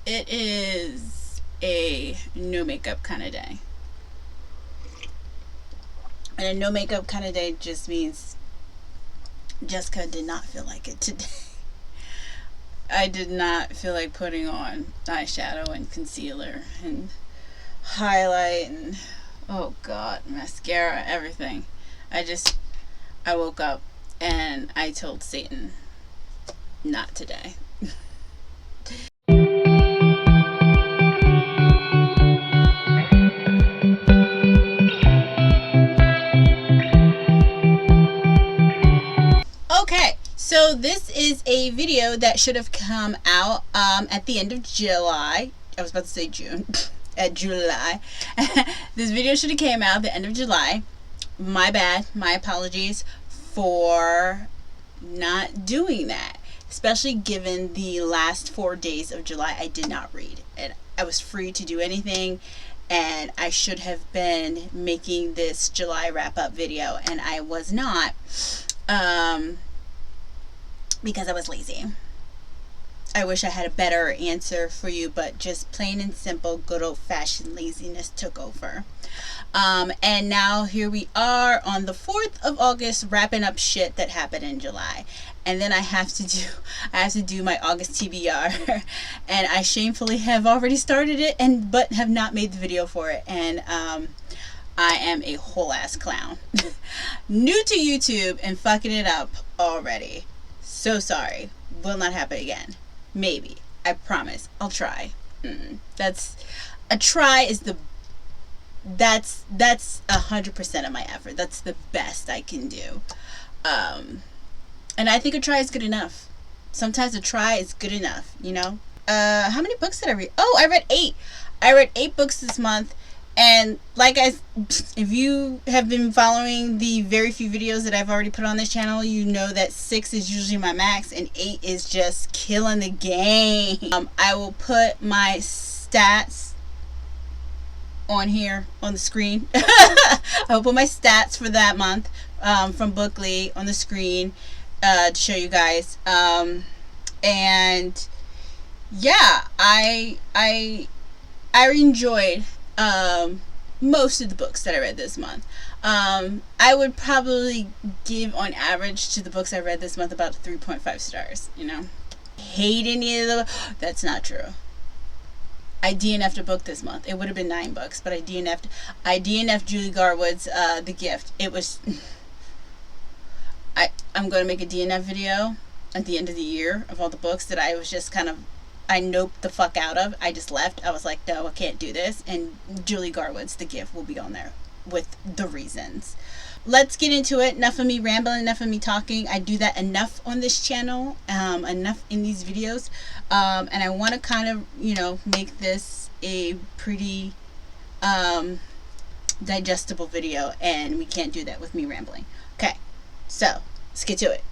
It is a no makeup kind of day. And a no makeup kind of day just means Jessica did not feel like it today. I did not feel like putting on eyeshadow and concealer and highlight and, oh god, mascara, everything. I woke up and I told Satan, not today. Okay, so this is a video that should have come out at the end of July. I was about to say June. At July. This video should have came out at the end of July. My bad. My apologies for not doing that. Especially given the last 4 days of July I did not read. And I was free to do anything. And I should have been making this July wrap-up video. And I was not. Because I was lazy. I wish I had a better answer for you, but just plain and simple, good old-fashioned laziness took over. And now here we are on the 4th of August, wrapping up shit that happened in July. And then I have to do my August TBR, and I shamefully have already started it, but have not made the video for it. And I am a whole ass clown. New to YouTube and fucking it up already. So sorry. Will not happen again. Maybe. I promise. I'll try. That's 100% of my effort. That's the best I can do. And I think a try is good enough. Sometimes a try is good enough, you know? How many books did I read? Oh, I read 8. I read 8 books this month. And if you have been following the very few videos that I've already put on this channel, you know that 6 is usually my max and 8 is just killing the game. I will put my stats on here on the screen. I will put my stats for that month from Bookly on the screen to show you guys. And yeah, I enjoyed most of the books that I read this month. I would probably give on average to the books I read this month about 3.5 stars, you know. Hate any of them. That's not true. I DNF'd a book this month. It would have been 9 books, but I DNF'd Julie Garwood's The Gift. It was I'm going to make a DNF video at the end of the year of all the books that I was just kind of I noped the fuck out of. I just left. I was like, no, I can't do this. And Julie Garwood's The Gift will be on there with the reasons. Let's get into it. Enough of me rambling, enough of me talking. I do that enough on this channel, enough in these videos. And I want to kind of, you know, make this a pretty digestible video. And we can't do that with me rambling. Okay, so let's get to it.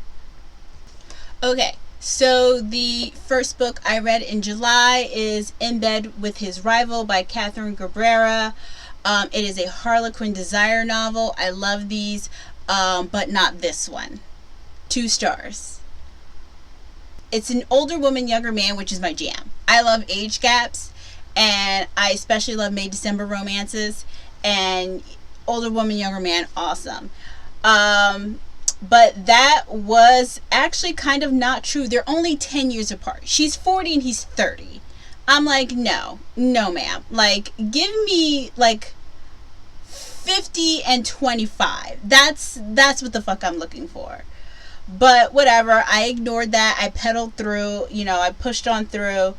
Okay. So the first book I read in July is In Bed with His Rival by Catherine Cabrera. It is a Harlequin desire novel. I love these, but not this one. 2 stars. It's an older woman, younger man, which is my jam. I love age gaps, and I especially love May December romances. And older woman, younger man, awesome. But that was actually kind of not true. They're only 10 years apart. She's 40 and he's 30. I'm like, no ma'am. Like, give me like 50 and 25. That's what the fuck I'm looking for. But whatever, I ignored that. I pedaled through, you know, I pushed on through.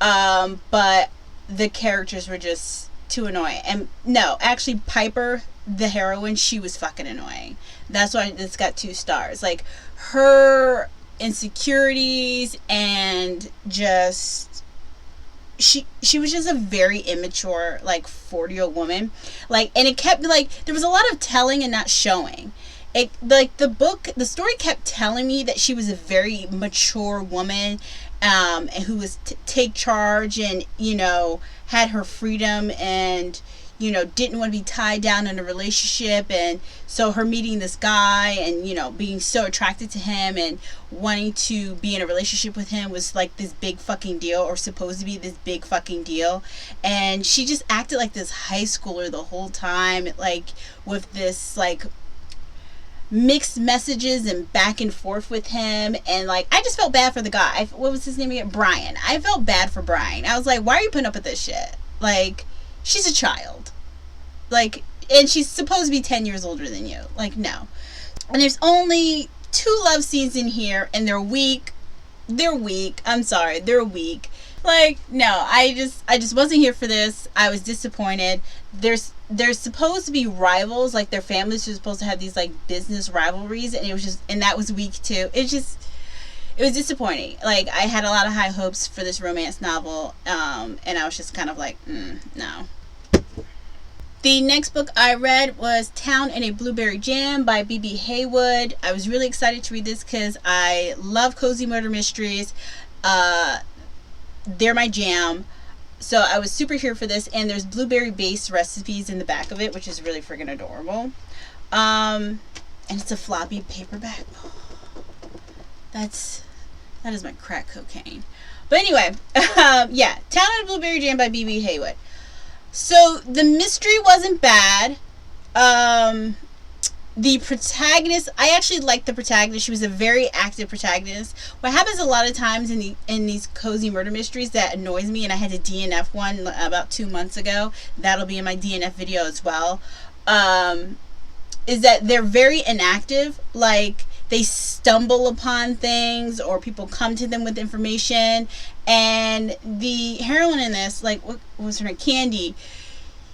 But the characters were just too annoying. And no, actually Piper, the heroine, she was fucking annoying. That's why it's got 2 stars. Like, her insecurities and just she was just a very immature, like, 40-year-old woman. Like, and it kept, like, there was a lot of telling and not showing. It, like, the story kept telling me that she was a very mature woman, and who was take charge and, you know, had her freedom and, you know, didn't want to be tied down in a relationship, and so her meeting this guy and, you know, being so attracted to him and wanting to be in a relationship with him was like this big fucking deal, or supposed to be this big fucking deal. And she just acted like this high schooler the whole time, like with this like mixed messages and back and forth with him. And like, I just felt bad for the guy. What was his name again? Brian. I felt bad for Brian. I was like, why are you putting up with this shit? Like, she's a child. Like, and she's supposed to be 10 years older than you. Like, no. And there's only 2 love scenes in here, and they're weak. They're weak. I'm sorry. They're weak. Like, no, I just wasn't here for this. I was disappointed. There's supposed to be rivals, like their families are supposed to have these like business rivalries, and it was just, and that was weak too. It was disappointing. Like, I had a lot of high hopes for this romance novel, and I was just kind of like, no. The next book I read was Town in a Blueberry Jam by B.B. Haywood. I was really excited to read this because I love cozy murder mysteries. They're my jam. So I was super here for this, and there's blueberry based recipes in the back of it, which is really freaking adorable. And it's a floppy paperback. That is my crack cocaine. But anyway, yeah, Town in a Blueberry Jam by B.B. Haywood. So the mystery wasn't bad. The protagonist, I actually liked the protagonist. She was a very active protagonist. What happens a lot of times in these cozy murder mysteries that annoys me, and I had to DNF one about 2 months ago. That'll be in my DNF video as well. Is that they're very inactive. Like, they stumble upon things, or people come to them with information. And the heroine in this, like, what was her name? Candy.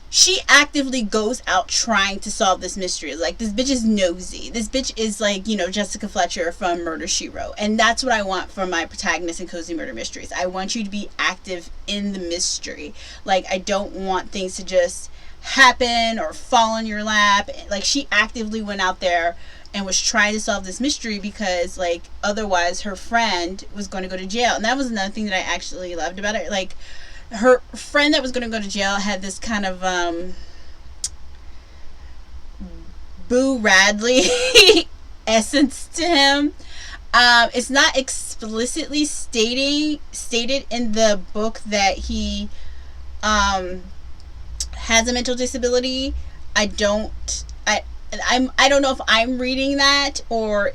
She actively goes out trying to solve this mystery. Like, this bitch is nosy. This bitch is like, you know, Jessica Fletcher from Murder, She Wrote. And that's what I want from my protagonist in cozy murder mysteries. I want you to be active in the mystery. Like, I don't want things to just happen or fall in your lap. Like, she actively went out there and was trying to solve this mystery because, like, otherwise her friend was going to go to jail. And that was another thing that I actually loved about it. Like, her friend that was going to go to jail had this kind of Boo Radley essence to him. It's not explicitly stated in the book that he has a mental disability. I don't know if I'm reading that or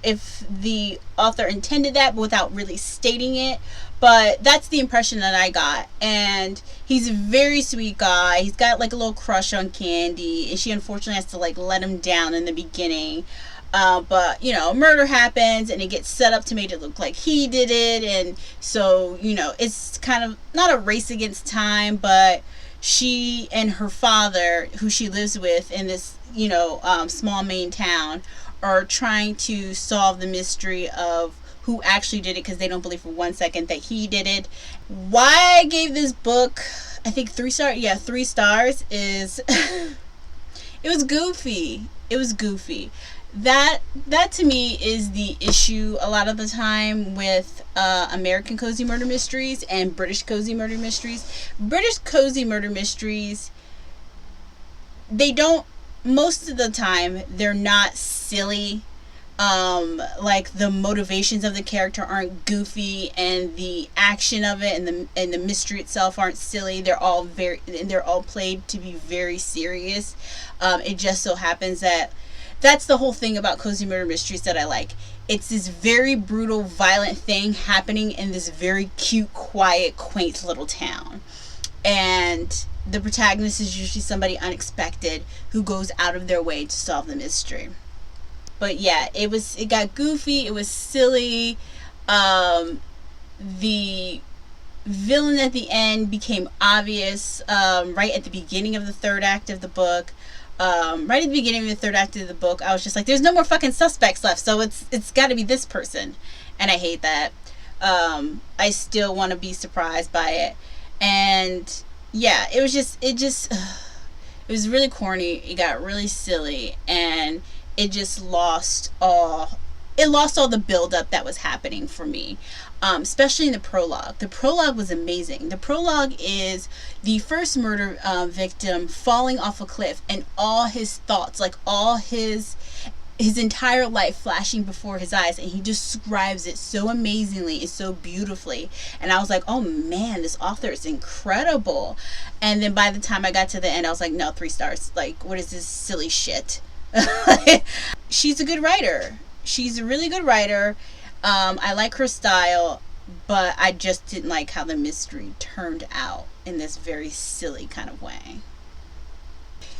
if the author intended that, but without really stating it. But that's the impression that I got. And he's a very sweet guy. He's got like a little crush on Candy, and she unfortunately has to like let him down in the beginning. But, you know, murder happens, and it gets set up to make it look like he did it. And so, you know, it's kind of not a race against time, but she and her father, who she lives with in this, you know, small Maine town, are trying to solve the mystery of who actually did it, because they don't believe for 1 second that he did it. Why I gave this book, I think 3 stars. Yeah, 3 stars is it was goofy. It was goofy. That to me is the issue a lot of the time with American cozy murder mysteries and British cozy murder mysteries. British cozy murder mysteries, they don't, most of the time, they're not silly. Like, the motivations of the character aren't goofy, and the action of it and the mystery itself aren't silly. They're all played to be very serious. It just so happens that that's the whole thing about cozy murder mysteries that I like. It's this very brutal, violent thing happening in this very cute, quiet, quaint little town. And the protagonist is usually somebody unexpected who goes out of their way to solve the mystery. But yeah, it got goofy, it was silly. The villain at the end became obvious right at the beginning of the 3rd act of the book. Right at the beginning of the 3rd act of the book, I was just like, there's no more fucking suspects left, so it's got to be this person. And I hate that. I still want to be surprised by it. And yeah, it was really corny. It got really silly, and it just lost all the buildup that was happening for me. especially in the prologue. The prologue was amazing. The prologue is the first murder victim falling off a cliff, and all his thoughts, like all his entire life flashing before his eyes, and he describes it so amazingly and so beautifully. And I was like, oh man, this author is incredible. And then by the time I got to the end, I was like, no, 3 stars. Like, what is this silly shit? She's a good writer. She's a really good writer. I like her style, but I just didn't like how the mystery turned out in this very silly kind of way.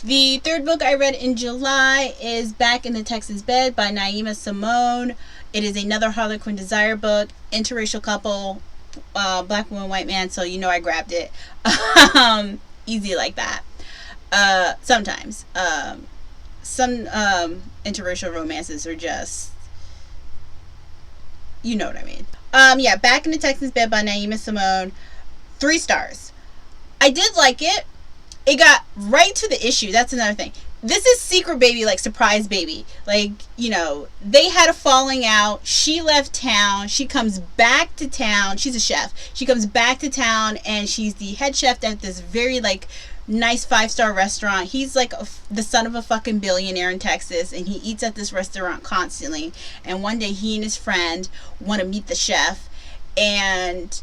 The third book I read in July is Back in the Texas Bed by Naima Simone. It is another Harlequin Desire book, interracial couple, black woman, white man, so you know I grabbed it. Easy like that. Sometimes. Some interracial romances are just, you know what I mean. Yeah, Back in the Texas Bed by Naima Simone. 3 stars. I did like it. It got right to the issue. That's another thing. This is Secret Baby, like surprise baby. Like, you know, they had a falling out. She left town. She comes back to town. She's a chef. She comes back to town, and she's the head chef at this very, like, nice 5-star restaurant. He's like the son of a fucking billionaire in Texas, and he eats at this restaurant constantly. And one day he and his friend want to meet the chef, and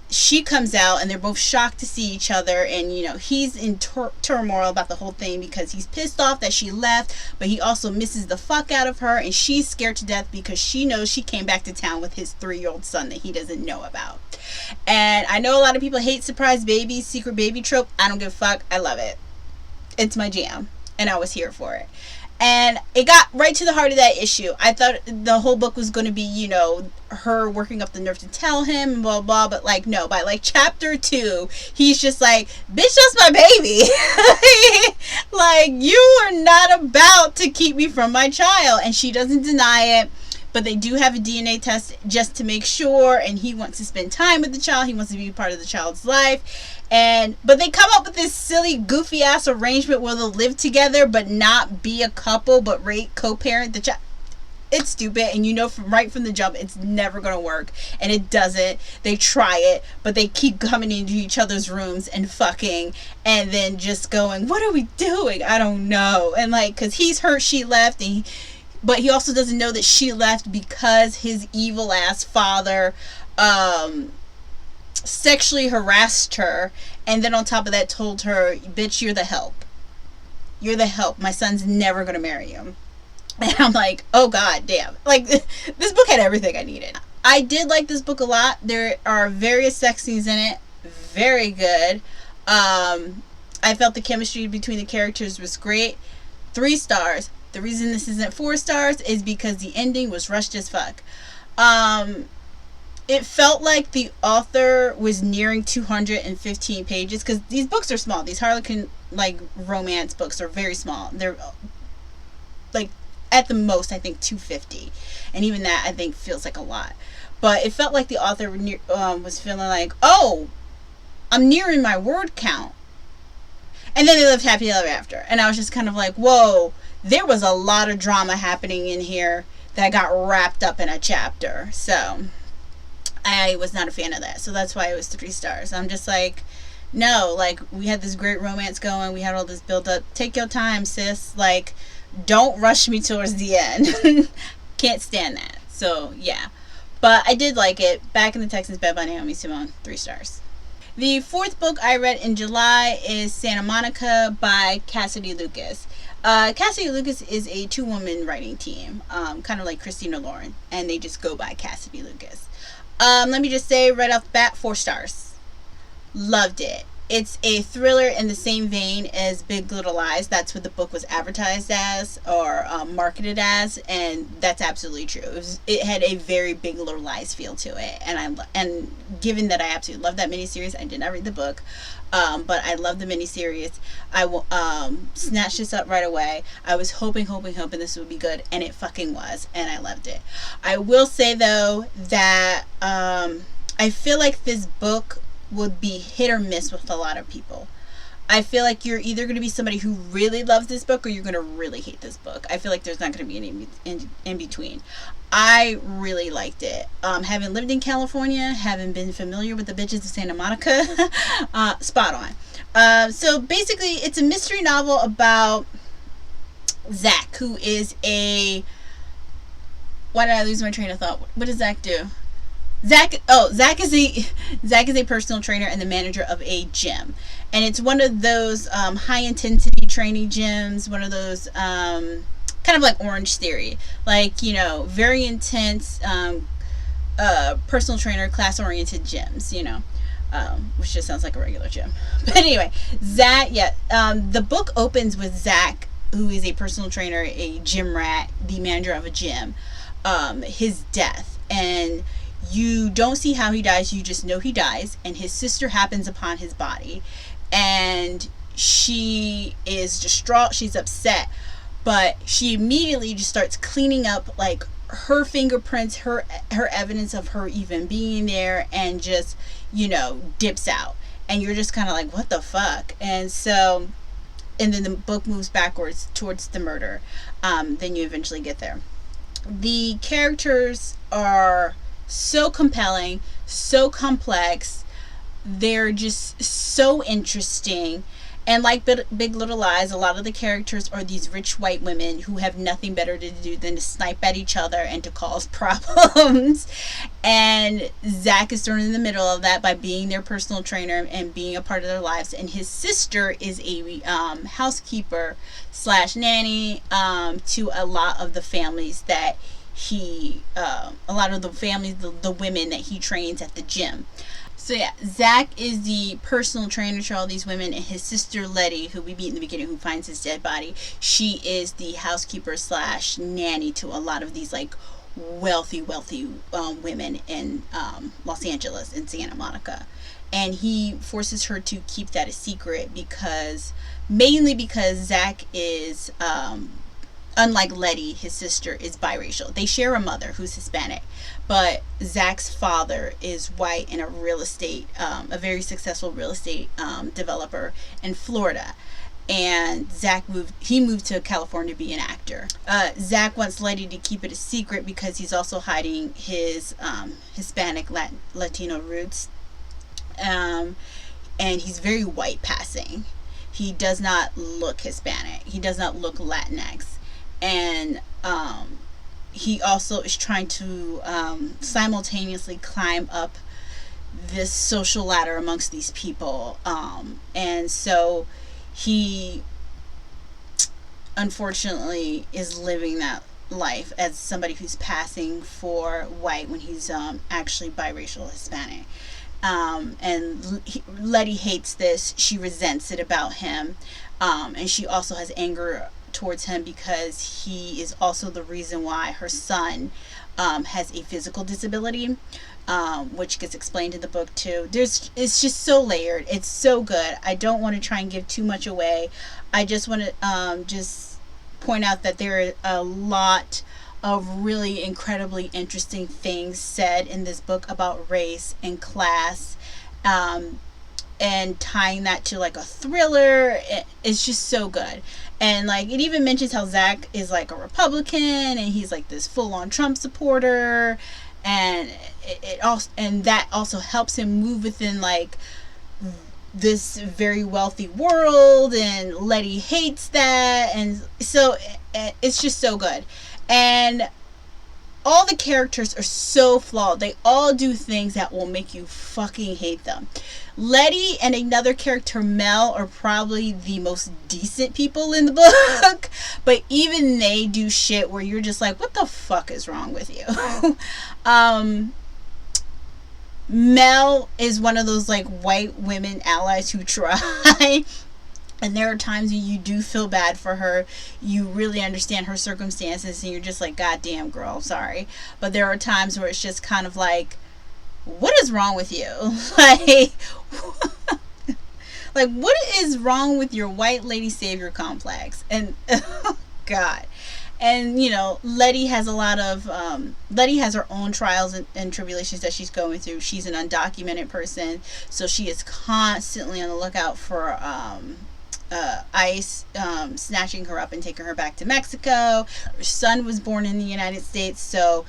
she comes out, and they're both shocked to see each other. And you know, he's in turmoil about the whole thing because he's pissed off that she left, but he also misses the fuck out of her, and she's scared to death because she knows she came back to town with his 3-year-old son that he doesn't know about. And I know a lot of people hate surprise babies, secret baby trope. I don't give a fuck. I love it. It's my jam, and I was here for it. And it got right to the heart of that issue. I thought the whole book was going to be, you know, her working up the nerve to tell him and blah blah, but like no, by like chapter 2 he's just like, bitch, that's my baby. Like, you are not about to keep me from my child. And she doesn't deny it, but they do have a DNA test just to make sure, and he wants to spend time with the child. He wants to be part of the child's life. But they come up with this silly, goofy ass arrangement where they'll live together but not be a couple, but co-parent the child. It's stupid, and you know right from the jump it's never gonna work, and it doesn't. They try it, but they keep coming into each other's rooms and fucking, and then just going, what are we doing? I don't know. And like, because he's hurt she left, but he also doesn't know that she left because his evil ass father sexually harassed her, and then on top of that told her, bitch, you're the help. You're the help. My son's never gonna marry you. And I'm like, oh god damn. Like, this book had everything I needed. I did like this book a lot. There are various sex scenes in it. Very good. I felt the chemistry between the characters was great. 3 stars. The reason this isn't 4 stars is because the ending was rushed as fuck. It felt like the author was nearing 215 pages, because these books are small. These Harlequin, like, romance books are very small. They're, like, at the most, I think 250. And even that, I think, feels like a lot. But it felt like the author was feeling like, oh, I'm nearing my word count. And then they lived happily ever after. And I was just kind of like, whoa, there was a lot of drama happening in here that got wrapped up in a chapter. So I was not a fan of that. So that's why it was 3 stars. I'm just like, no, like, we had this great romance going. We had all this build up. Take your time, sis. Like, don't rush me towards the end. Can't stand that. So, yeah. But I did like it. Back in the Texas Bed by Naomi Simone. 3 stars. The 4th book I read in July is Santa Monica by Cassidy Lucas. Cassidy Lucas is a 2-woman writing team, kind of like Christina Lauren, and they just go by Cassidy Lucas. Let me just say right off the bat, 4 stars. Loved it. It's a thriller in the same vein as Big Little Lies. That's what the book was advertised as, or marketed as, and that's absolutely true. It had a very Big Little Lies feel to it, and given that I absolutely love that miniseries, I did not read the book, but I love the miniseries. I will snatch this up right away. I was hoping this would be good, and it fucking was, and I loved it. I will say though that I feel like this book would be hit or miss with a lot of people. I feel like you're either going to be somebody who really loves this book or you're going to really hate this book. I feel like there's not going to be any in between. I really liked it. Having lived in California, having been familiar with the bitches of Santa Monica, spot on. So basically, it's a mystery novel about Zach, who is a... Why did I lose my train of thought? What does Zach do? Zach is a personal trainer and the manager of a gym, and it's one of those high intensity training gyms. One of those kind of like Orange Theory, like, you know, very intense personal trainer class oriented gyms. You know, which just sounds like a regular gym. But anyway, Zach. Yeah, the book opens with Zach, who is a personal trainer, a gym rat, the manager of a gym. His death, and you don't see how he dies, you just know he dies, and his sister happens upon his body, and she is distraught, she's upset, but she immediately just starts cleaning up like her fingerprints, her evidence of her even being there, and just, you know, dips out, and you're just kind of like, what the fuck? And so, and then the book moves backwards towards the murder. Then you eventually get there. The characters are so compelling, so complex. They're just so interesting. And like Big Little Lies, a lot of the characters are these rich white women who have nothing better to do than to snipe at each other and to cause problems. And Zach is thrown in the middle of that by being their personal trainer and being a part of their lives. And his sister is a housekeeper / nanny to a lot of the families that the women that he trains at the gym. So yeah, Zach is the personal trainer to all these women, and his sister Letty, who we meet in the beginning, who finds his dead body, she is the housekeeper / nanny to a lot of these like wealthy women in Los Angeles and Santa Monica. And he forces her to keep that a secret mainly because Zach is unlike Letty, his sister is biracial. They share a mother who's Hispanic, but Zach's father is white and a very successful real estate developer in Florida. And he moved to California to be an actor. Zach wants Letty to keep it a secret because he's also hiding his Hispanic Latino roots. And he's very white passing. He does not look Hispanic. He does not look Latinx. And he also is trying to simultaneously climb up this social ladder amongst these people. And so he unfortunately is living that life as somebody who's passing for white when he's actually biracial Hispanic. And Letty hates this. She resents it about him. And she also has anger towards him because he is also the reason why her son has a physical disability, which gets explained in the book too. It's just so layered. It's so good. I don't want to try and give too much away. I just want to just point out that there are a lot of really incredibly interesting things said in this book about race and class, and tying that to like a thriller. It's just so good. And like it even mentions how Zach is like a Republican and he's like this full-on Trump supporter, and that also helps him move within like this very wealthy world, and Letty hates that, and so it's just so good. And all the characters are so flawed. They all do things that will make you fucking hate them. Letty and another character, Mel, are probably the most decent people in the book, but even they do shit where you're just like, what the fuck is wrong with you? Mel is one of those like white women allies who try. And there are times when you do feel bad for her. You really understand her circumstances and you're just like, God damn, girl, sorry. But there are times where it's just kind of like, what is wrong with you? Like what is wrong with your white lady savior complex? And oh God. And you know, Letty has a lot of Letty has her own trials and tribulations that she's going through. She's an undocumented person, so she is constantly on the lookout for ICE snatching her up and taking her back to Mexico. Her son was born in the United States, so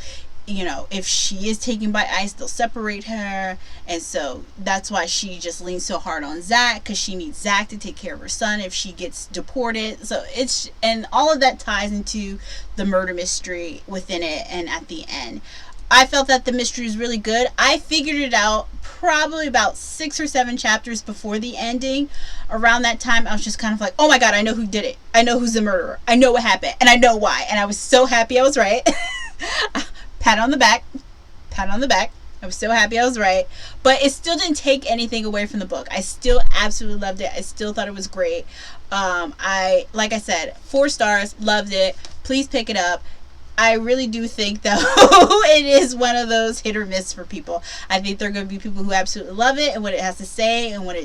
you know, if she is taken by ICE, they'll separate her. And so that's why she just leans so hard on Zach, because she needs Zach to take care of her son if she gets deported. So it's, and all of that ties into the murder mystery within it. And at the end, I felt that the mystery was really good. I figured it out probably about 6 or 7 chapters before the ending. Around that time, I was just kind of like, oh my God, I know who did it. I know who's the murderer. I know what happened. And I know why. And I was so happy I was right. Pat on the back. Pat on the back. I was so happy I was right. But it still didn't take anything away from the book. I still absolutely loved it. I still thought it was great. Like I said, 4 stars. Loved it. Please pick it up. I really do think, though, it is one of those hit or miss for people. I think there are going to be people who absolutely love it and what it has to say and what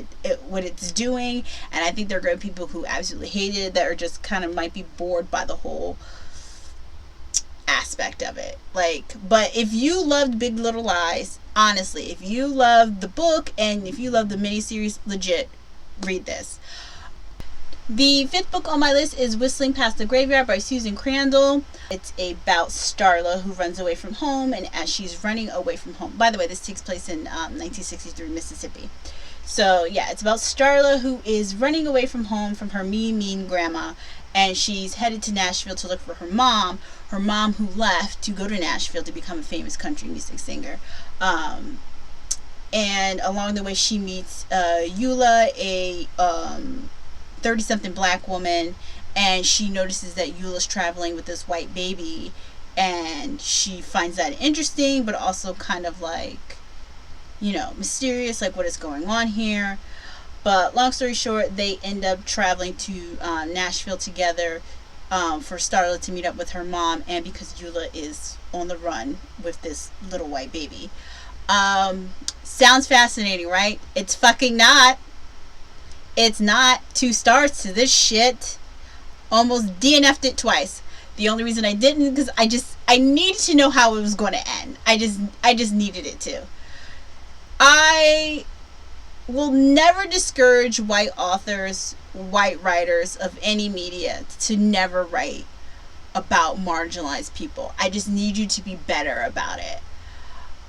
it's doing. And I think there are going to be people who absolutely hate it, that are just kind of might be bored by the whole aspect of it. Like, but if you loved Big Little Lies, honestly, if you loved the book and if you love the miniseries, legit read this. The 5th book on my list is Whistling Past the Graveyard by Susan Crandall. It's about Starla, who runs away from home, and as she's running away from home, by the way, this takes place in 1963 Mississippi. So yeah, it's about Starla, who is running away from home from her mean grandma, and she's headed to Nashville to look for her mom who left to go to Nashville to become a famous country music singer. And along the way, she meets Eula, a 30-something black woman, and she notices that Eula's traveling with this white baby, and she finds that interesting, but also kind of like, you know, mysterious, like what is going on here. But long story short, they end up traveling to Nashville together for Starla to meet up with her mom, and because Eula is on the run with this little white baby. Sounds fascinating, right? It's fucking not. It's not. 2 stars to this shit. Almost DNF'd it twice. The only reason I didn't, because I needed to know how it was going to end. I just needed it to. I will never discourage white authors, white writers of any media to never write about marginalized people. I just need you to be better about it.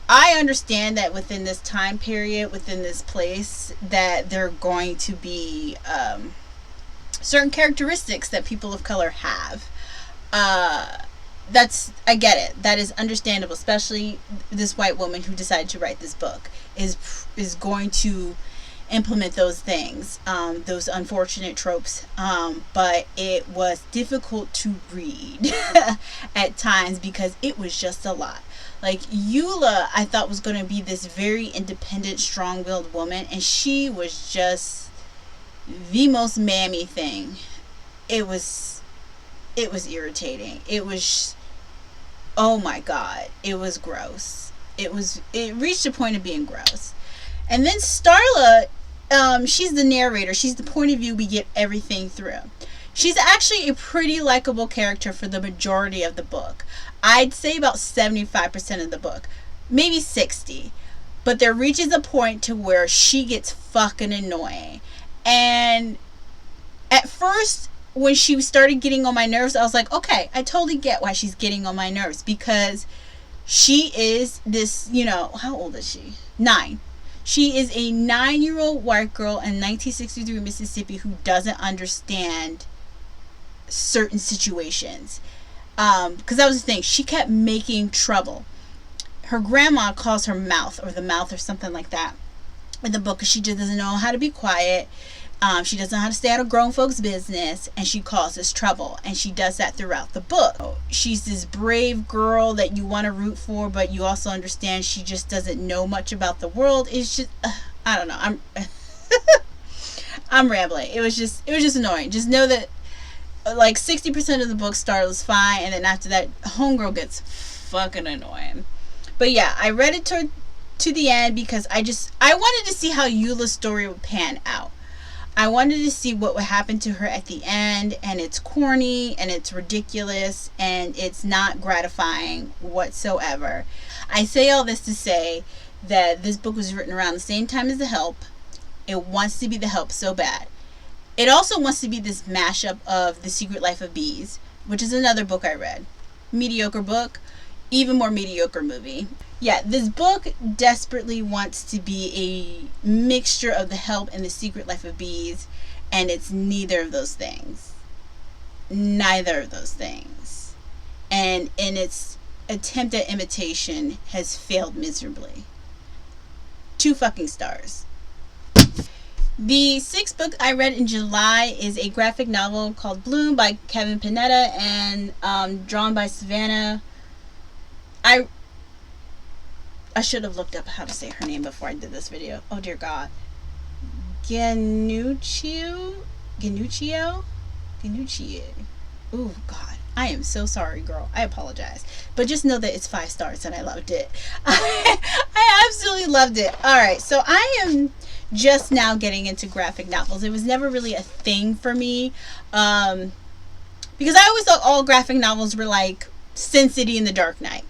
I understand that within this time period, within this place, that there are going to be certain characteristics that people of color have. I get it. That is understandable, especially this white woman who decided to write this book is going to implement those things, those unfortunate tropes. But it was difficult to read at times because it was just a lot. Like, Eula, I thought was going to be this very independent, strong-willed woman, and she was just the most mammy thing. It was irritating. It was, oh my God, it was gross. It reached a point of being gross. And then Starla, she's the narrator. She's the point of view we get everything through. She's actually a pretty likable character for the majority of the book. I'd say about 75% of the book, maybe 60. But there reaches a point to where she gets fucking annoying. And at first, when she started getting on my nerves, I was like, okay, I totally get why she's getting on my nerves. Because she is this, you know, how old is she? 9. She is a 9-year-old white girl in 1963 Mississippi who doesn't understand certain situations. Because that was the thing. She kept making trouble. Her grandma calls her mouth, or the mouth, or something like that in the book, because she just doesn't know how to be quiet. She doesn't know how to stay out of grown folks' business, and she causes trouble. And she does that throughout the book. She's this brave girl that you want to root for, but you also understand she just doesn't know much about the world. It's just, I don't know. I'm rambling. It was just annoying. Just know that like 60% of the book Starla's fine, and then after that, homegirl gets fucking annoying. But yeah, I read it to the end because I wanted to see how Eula's story would pan out. I wanted to see what would happen to her at the end, and it's corny and it's ridiculous and it's not gratifying whatsoever. I say all this to say that this book was written around the same time as The Help. It wants to be The Help so bad. It also wants to be this mashup of The Secret Life of Bees, which is another book I read. Mediocre book, even more mediocre movie. Yeah, this book desperately wants to be a mixture of The Help and The Secret Life of Bees, and it's neither of those things. Neither of those things. And in its attempt at imitation has failed miserably. 2 fucking stars. The 6th book I read in July is a graphic novel called Bloom by Kevin Panetta and drawn by Savannah. I should have looked up how to say her name before I did this video. Oh dear God. Ganuccio. Oh God. I am so sorry, girl. I apologize. But just know that it's 5 stars and I loved it. I absolutely loved it. Alright, so I am just now getting into graphic novels. It was never really a thing for me. Because I always thought all graphic novels were like Sin City and The Dark Knight.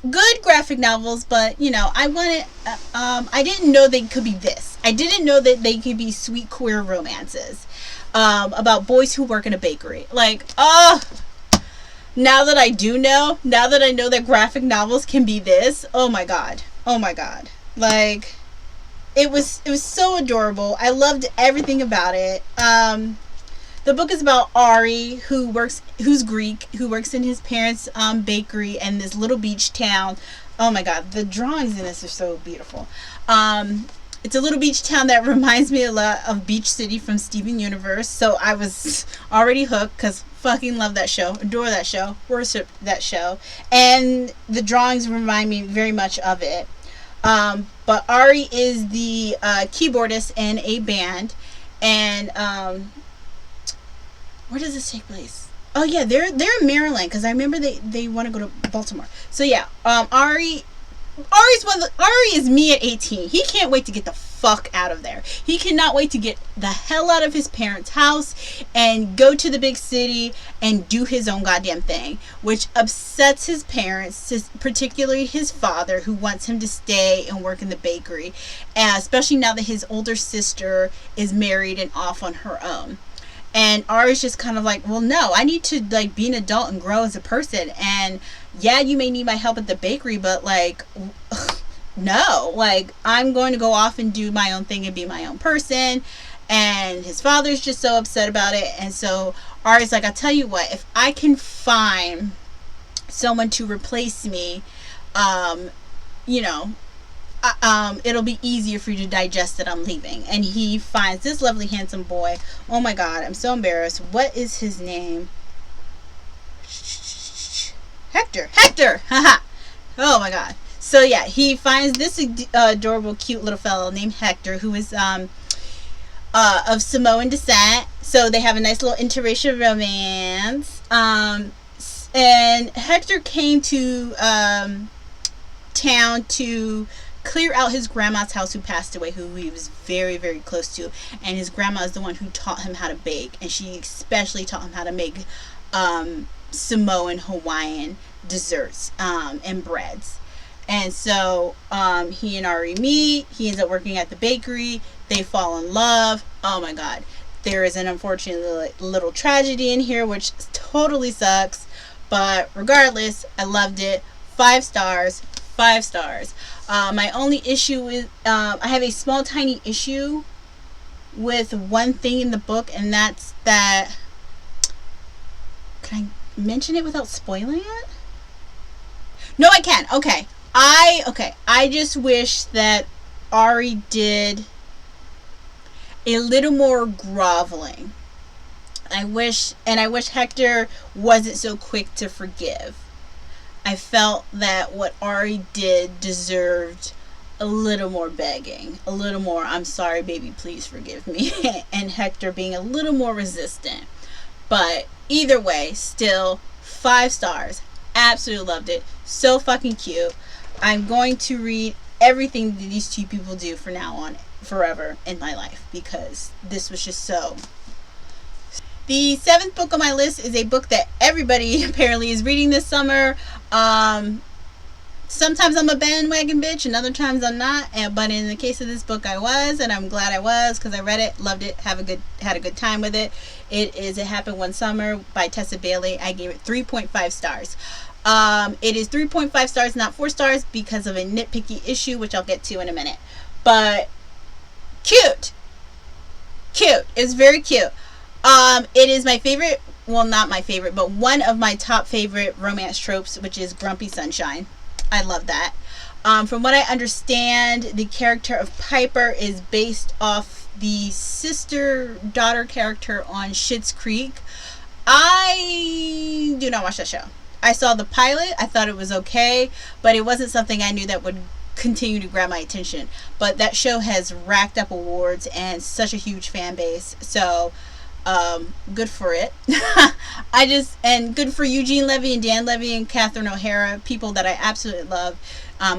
Good graphic novels, but you know, I didn't know they could be this. I didn't know that they could be sweet queer romances about boys who work in a bakery. Like, now that I do know, now that I know that graphic novels can be this, oh my God. Like, it was so adorable. I loved everything about it. The book is about Ari, who's Greek, who works in his parents' bakery in this little beach town. Oh my God, the drawings in this are so beautiful. It's a little beach town that reminds me a lot of Beach City from Steven Universe. So I was already hooked because fucking love that show, adore that show, worship that show, and the drawings remind me very much of it. But Ari is the keyboardist in a band, and where does this take place? Oh yeah, they're in Maryland because I remember they want to go to Baltimore. So yeah, Ari is me at 18. He can't wait to get the fuck out of there. He cannot wait to get the hell out of his parents' house and go to the big city and do his own goddamn thing, which upsets his parents, particularly his father, who wants him to stay and work in the bakery, especially now that his older sister is married and off on her own. And Ari's just kind of like, well, no, I need to like be an adult and grow as a person. And yeah, you may need my help at the bakery, but like, no, like I'm going to go off and do my own thing and be my own person. And his father's just so upset about it. And so Ari's like, I'll tell you what, if I can find someone to replace me, you know, it'll be easier for you to digest that I'm leaving. And he finds this lovely handsome boy. Oh my God, I'm so embarrassed. What is his name? Hector. Haha. Oh my God. So yeah, he finds this adorable cute little fellow named Hector, who is of Samoan descent. So they have a nice little interracial romance. And Hector came to town to clear out his grandma's house, who passed away, who he was very, very close to. And his grandma is the one who taught him how to bake, and she especially taught him how to make Samoan Hawaiian desserts and breads. And so he and Ari meet. He ends up working at the bakery. They fall in love. Oh my God. There is an unfortunate little tragedy in here, which totally sucks. But regardless, I loved it. 5 stars. 5 stars. My only issue is I have a small tiny issue with one thing in the book, and that's that, can I mention it without spoiling it? No, I can. Okay. I just wish that Ari did a little more groveling. I wish Hector wasn't so quick to forgive. I felt that what Ari did deserved a little more begging, a little more, I'm sorry, baby, please forgive me, and Hector being a little more resistant. But either way, still 5 stars. Absolutely loved it. So fucking cute. I'm going to read everything that these two people do from now on forever in my life, because this was just so. The seventh book on my list is a book that everybody apparently is reading this summer. Sometimes I'm a bandwagon bitch and other times I'm not, but in the case of this book I was, and I'm glad I was, because I read it, loved it, had a good time with it. It Happened One Summer by Tessa Bailey. I gave it 3.5 stars. It is 3.5 stars, not 4 stars, because of a nitpicky issue, which I'll get to in a minute. But cute. It's very cute. It is my favorite, well, not my favorite, but one of my top favorite romance tropes, which is grumpy sunshine. I love that. From what I understand, the character of Piper is based off the sister-daughter character on Schitt's Creek. I do not watch that show. I saw the pilot. I thought it was okay, but it wasn't something I knew that would continue to grab my attention. But that show has racked up awards and such a huge fan base. So good for it. And good for Eugene Levy and Dan Levy and Catherine O'Hara, people that I absolutely love,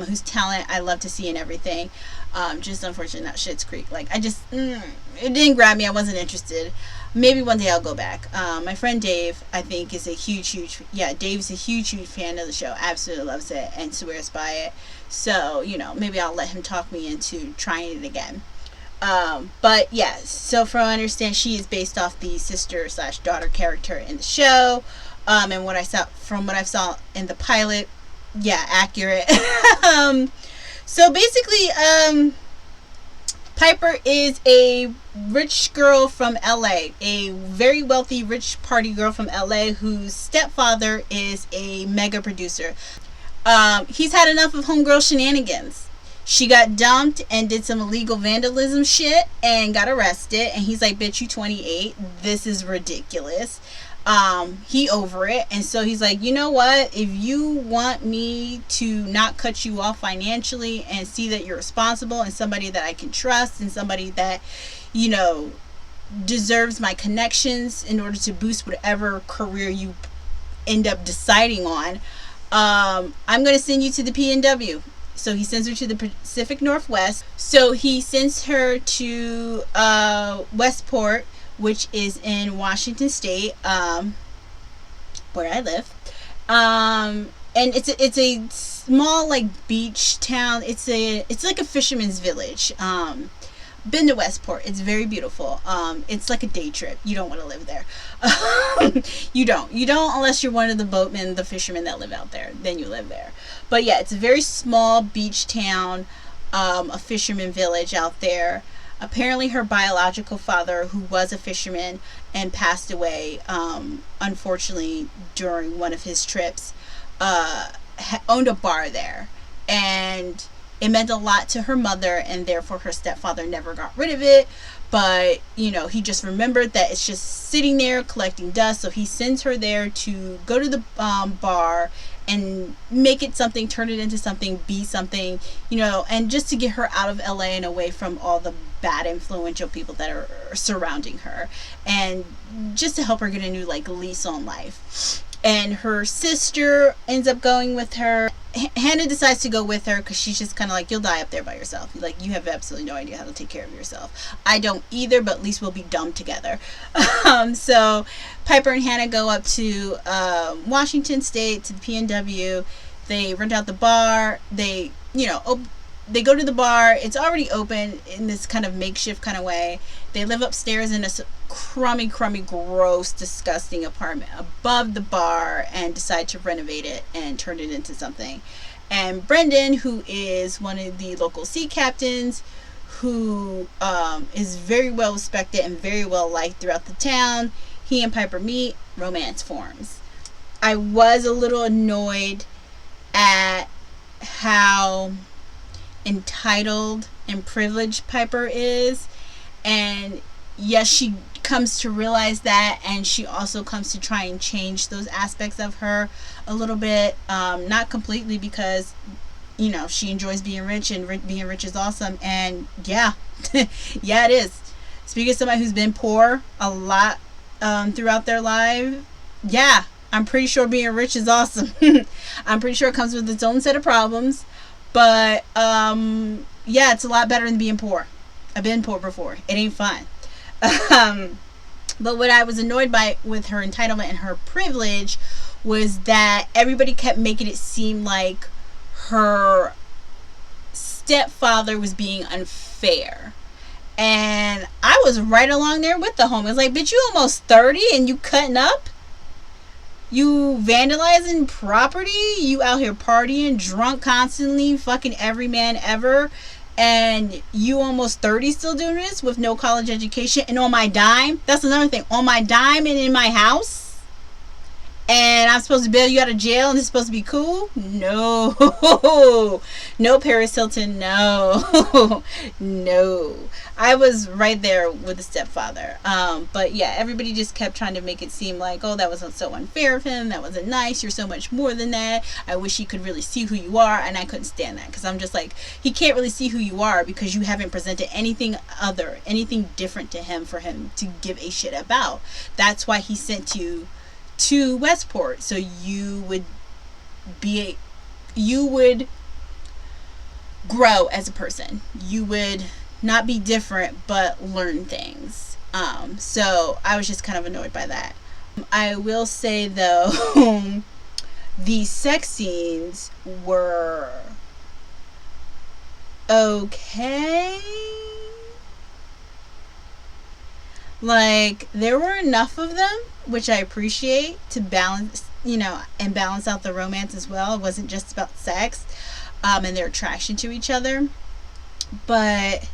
whose talent I love to see in everything. Just unfortunately not Schitt's Creek. Like, it didn't grab me. I wasn't interested. Maybe one day I'll go back. My friend Dave, I think, is a huge Dave's a huge fan of the show. Absolutely loves it and swears by it. So, maybe I'll let him talk me into trying it again. But yes, so from what I understand, she is based off the sister/daughter character in the show. And from what I saw in the pilot, yeah, accurate. So basically, Piper is a rich girl from LA, a very wealthy, rich party girl from LA whose stepfather is a mega producer. He's had enough of homegirl shenanigans. She got dumped and did some illegal vandalism shit and got arrested. And he's like, bitch, you 28. This is ridiculous. He over it. And so he's like, you know what? If you want me to not cut you off financially and see that you're responsible and somebody that I can trust and somebody that, deserves my connections in order to boost whatever career you end up deciding on, I'm going to send you to the PNW. So he sends her to the Pacific Northwest. So he sends her to Westport, which is in Washington State, where I live. And it's a small, like, beach town. It's like a fisherman's village. Been to Westport. It's very beautiful. It's like a day trip. You don't want to live there. You don't unless you're one of the boatmen, the fishermen that live out there. Then you live there. But yeah, it's a very small beach town, a fisherman village out there. Apparently her biological father, who was a fisherman and passed away, unfortunately, during one of his trips, owned a bar there. And it meant a lot to her mother, and therefore her stepfather never got rid of it. But, he just remembered that it's just sitting there collecting dust. So he sends her there to go to the bar and make it something, turn it into something, be something, and just to get her out of LA and away from all the bad influential people that are surrounding her. And just to help her get a new, lease on life. And her sister ends up going with her. Hannah decides to go with her because she's just kind of like, you'll die up there by yourself. You have absolutely no idea how to take care of yourself. I don't either, but at least we'll be dumb together. So Piper and Hannah go up to Washington State, to the PNW. They rent out the bar. They go to the bar. It's already open in this kind of makeshift kind of way. They live upstairs in a crummy, gross, disgusting apartment above the bar and decide to renovate it and turn it into something. And Brendan, who is one of the local sea captains, who is very well respected and very well liked throughout the town, he and Piper meet, romance forms. I was a little annoyed at how entitled and privileged Piper is, and yes, she comes to realize that, and she also comes to try and change those aspects of her a little bit, not completely, because she enjoys being rich, and being rich is awesome. And yeah yeah, it is. Speaking of somebody who's been poor a lot throughout their life, I'm pretty sure being rich is awesome. I'm pretty sure it comes with its own set of problems, But yeah, it's a lot better than being poor. I've been poor before. It ain't fun. um, but what I was annoyed by with her entitlement and her privilege was that everybody kept making it seem like her stepfather was being unfair. And I was right along there with the homies. Like, bitch, you almost 30 and you cutting up? You vandalizing property? You out here partying, drunk constantly, fucking every man ever. And you almost 30 still doing this with no college education and on my dime? That's another thing. On my dime and in my house? And I'm supposed to bail you out of jail and it's supposed to be cool? No. No, Paris Hilton, no. No. I was right there with the stepfather. But yeah, everybody just kept trying to make it seem like, oh, that was so unfair of him. That wasn't nice. You're so much more than that. I wish he could really see who you are. And I couldn't stand that because I'm just like, he can't really see who you are because you haven't presented anything different to him for him to give a shit about. That's why he sent you to Westport, so you would grow as a person. You would not be different but learn things. So I was just kind of annoyed by that. I will say though, the sex scenes were okay. Like, there were enough of them, which I appreciate, to balance, and balance out the romance as well. It wasn't just about sex, and their attraction to each other. But,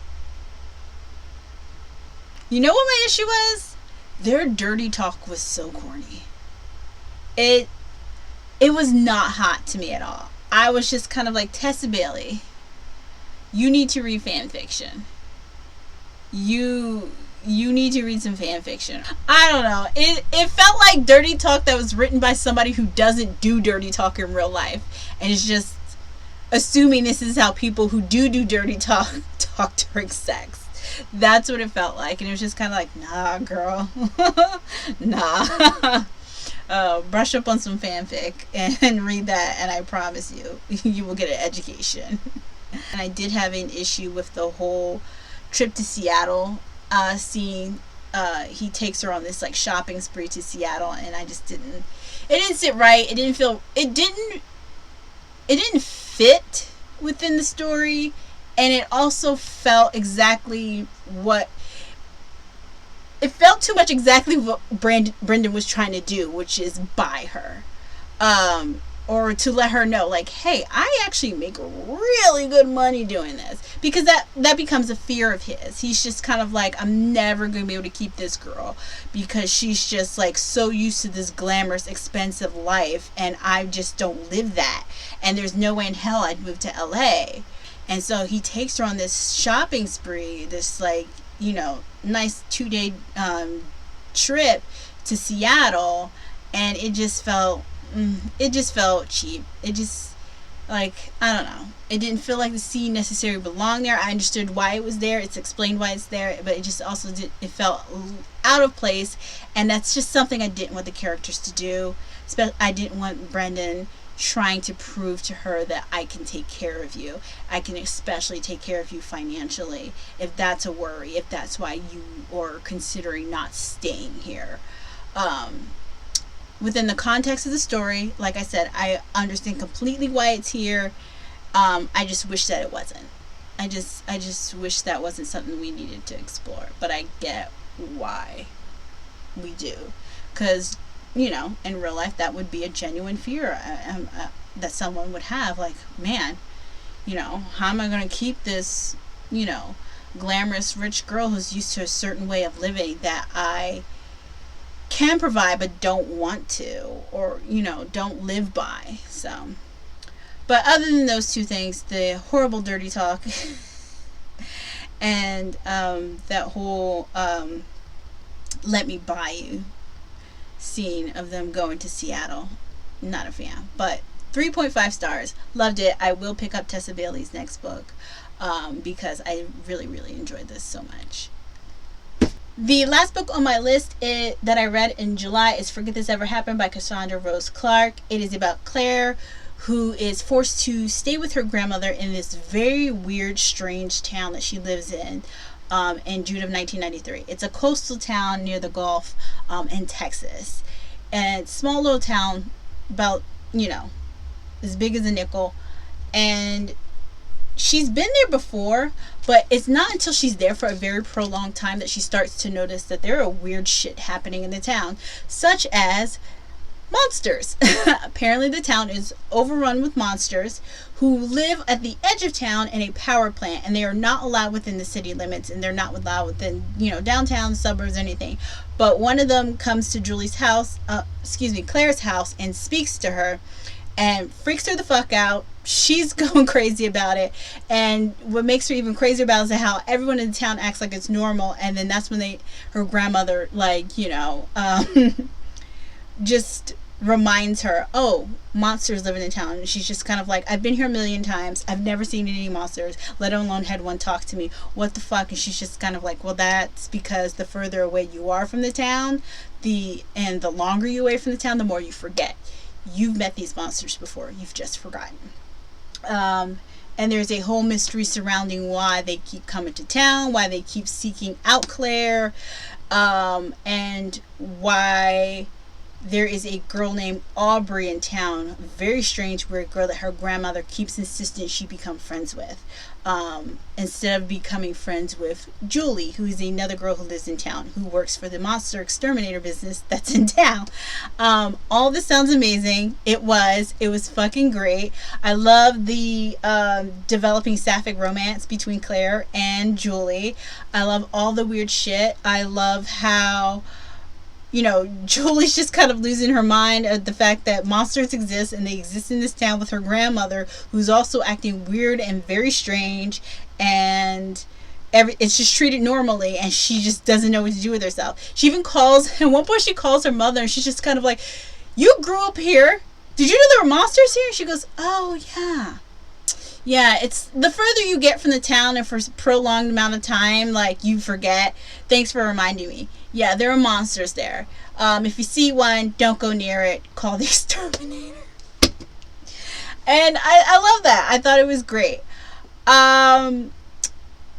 you know what my issue was? Their dirty talk was so corny. It was not hot to me at all. I was just kind of like, Tessa Bailey, you need to read fan fiction. You need to read some fan fiction. I don't know. It felt like dirty talk that was written by somebody who doesn't do dirty talk in real life. And it's just assuming this is how people who do dirty talk during sex. That's what it felt like. And it was just kind of like, nah, girl. Nah. Brush up on some fanfic and read that. And I promise you, you will get an education. And I did have an issue with the whole trip to Seattle scene. He takes her on this like shopping spree to Seattle, and I just didn't sit right. It didn't fit within the story, and it also felt too much exactly what Brendan was trying to do, which is buy her, or to let her know, like, hey, I actually make really good money doing this. Because that becomes a fear of his. He's just kind of like, I'm never going to be able to keep this girl. Because she's just like so used to this glamorous, expensive life. And I just don't live that. And there's no way in hell I'd move to LA. And so he takes her on this shopping spree. This like, nice 2-day trip to Seattle. And it just felt cheap. It just, like, I don't know. It didn't feel like the scene necessarily belonged there. I understood why it was there. It's explained why it's there, but it just also it felt out of place, and that's just something I didn't want the characters to do. I didn't want Brendan trying to prove to her that I can take care of you. I can especially take care of you financially, if that's a worry, if that's why you are considering not staying here. Within the context of the story, like I said, I understand completely why it's here. I just wish that it wasn't. I just wish that wasn't something we needed to explore. But I get why we do. Because, in real life, that would be a genuine fear that someone would have. Like, man, how am I going to keep this, glamorous, rich girl who's used to a certain way of living that I can provide but don't want to, or don't live by. So, but other than those two things, the horrible dirty talk and that whole let me buy you scene of them going to Seattle, not a fan. But 3.5 stars, loved it. I will pick up Tessa Bailey's next book because I really enjoyed this so much. The last book on my list that I read in July is Forget This Ever Happened by Cassandra Rose Clark. It is about Claire, who is forced to stay with her grandmother in this very weird, strange town that she lives in June of 1993. It's a coastal town near the Gulf in Texas. And small little town, about, as big as a nickel. And she's been there before, but it's not until she's there for a very prolonged time that she starts to notice that there are weird shit happening in the town, such as monsters. Apparently the town is overrun with monsters who live at the edge of town in a power plant, and they are not allowed within the city limits, and they're not allowed within, downtown, suburbs, anything. But one of them comes to Claire's house, and speaks to her and freaks her the fuck out. She's going crazy about it, and what makes her even crazier about it is how everyone in the town acts like it's normal, and then that's when her grandmother, just reminds her, oh, monsters live in the town. And she's just kind of like, I've been here a million times, I've never seen any monsters, let alone had one talk to me. What the fuck? And she's just kind of like, well, that's because the further away you are from the town, the longer you away from the town, the more you forget. You've met these monsters before, you've just forgotten. And there's a whole mystery surrounding why they keep coming to town, why they keep seeking out Claire, and why there is a girl named Aubrey in town, very strange, weird girl that her grandmother keeps insisting she become friends with, instead of becoming friends with Julie, who is another girl who lives in town, who works for the monster exterminator business that's in town. All this sounds amazing. It was fucking great. I love the developing sapphic romance between Claire and Julie. I love all the weird shit. I love how Julie's just kind of losing her mind at the fact that monsters exist, and they exist in this town with her grandmother, who's also acting weird and very strange, and it's just treated normally, and she just doesn't know what to do with herself. She even calls, at one point she calls her mother, and she's just kind of like, you grew up here, did you know there were monsters here? And she goes, oh yeah, it's the further you get from the town and for a prolonged amount of time, like, you forget. Thanks for reminding me. Yeah, there are monsters there. If you see one, don't go near it. Call the exterminator. And I love that. I thought it was great.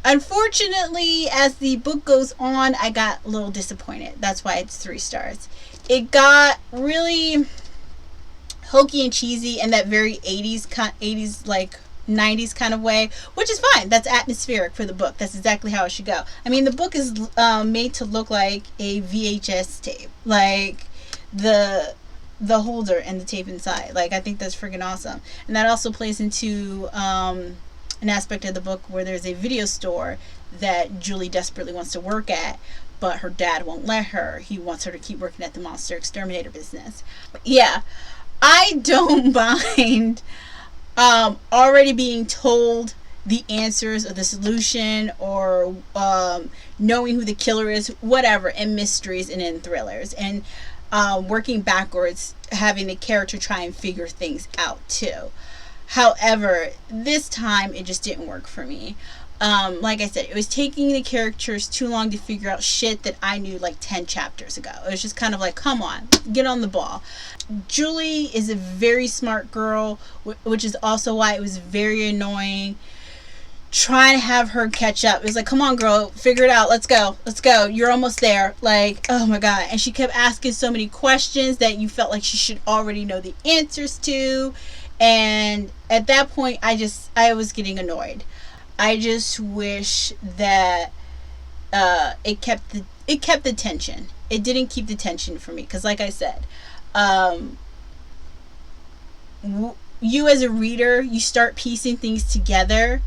Unfortunately, as the book goes on, I got a little disappointed. That's why it's 3 stars. It got really hokey and cheesy in that very 80s like 90s kind of way, which is fine. That's atmospheric for the book. That's exactly how it should go. I mean, the book is made to look like a VHS tape, like the holder and the tape inside. Like, I think that's freaking awesome. And that also plays into an aspect of the book where there's a video store that Julie desperately wants to work at, but her dad won't let her. He wants her to keep working at the monster exterminator business. Yeah, I don't mind already being told the answers or the solution, or knowing who the killer is, whatever, in mysteries and in thrillers, and working backwards, having the character try and figure things out too. However, this time it just didn't work for me. Like I said, it was taking the characters too long to figure out shit that I knew like 10 chapters ago. It was just kind of like, come on, get on the ball. Julie is a very smart girl, which is also why it was very annoying trying to have her catch up. It was like, come on, girl, figure it out. Let's go. You're almost there. Like, oh my God. And she kept asking so many questions that you felt like she should already know the answers to. And at that point, I was getting annoyed. I just wish that it kept the tension. It didn't keep the tension for me, because like I said, you as a reader, you start piecing things together,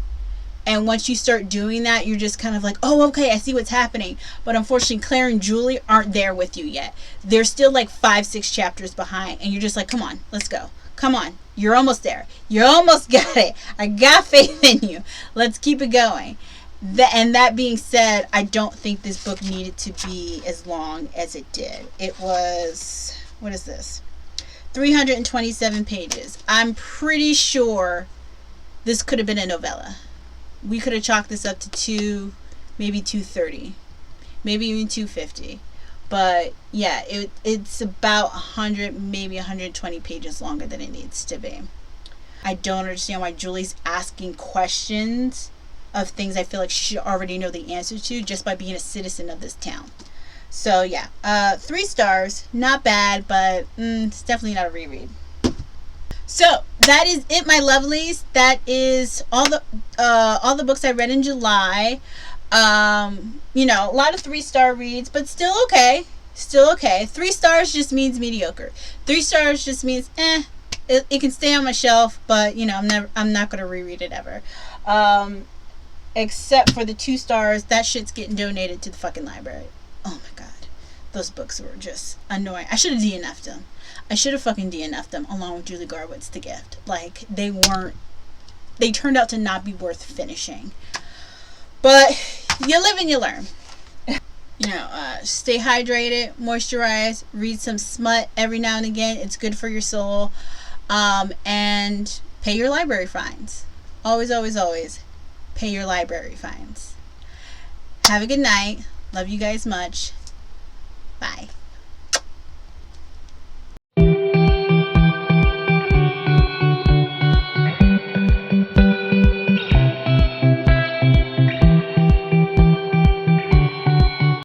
and once you start doing that, you're just kind of like, oh, okay, I see what's happening. But unfortunately, Claire and Julie aren't there with you yet. They're still like 5-6 chapters behind, and you're just like, come on, let's go. Come on, you're almost there. You almost got it. I got faith in you. Let's keep it going. And that being said, I don't think this book needed to be as long as it did. It was, what is this? 327 pages. I'm pretty sure this could have been a novella. We could have chalked this up to maybe 230, maybe even 250. But yeah, it's about 100, maybe 120 pages longer than it needs to be. I don't understand why Julie's asking questions of things I feel like she should already know the answer to just by being a citizen of this town. So yeah, 3 stars, not bad, but it's definitely not a reread. So that is it, my lovelies. That is all the books I read in July. You know, a lot of 3-star reads, but still okay. Still okay. 3 stars just means mediocre. 3 stars just means it can stay on my shelf, but you know, I'm not gonna reread it ever. Except for the 2 stars, that shit's getting donated to the fucking library. Oh my god, those books were just annoying. I should have DNF'd them. I should have fucking DNF'd them along with Julie Garwood's The Gift. Like, they turned out to not be worth finishing. But you live and you learn. You know, stay hydrated, moisturize, read some smut every now and again. It's good for your soul. And pay your library fines. Always, always, always pay your library fines. Have a good night. Love you guys much. Bye.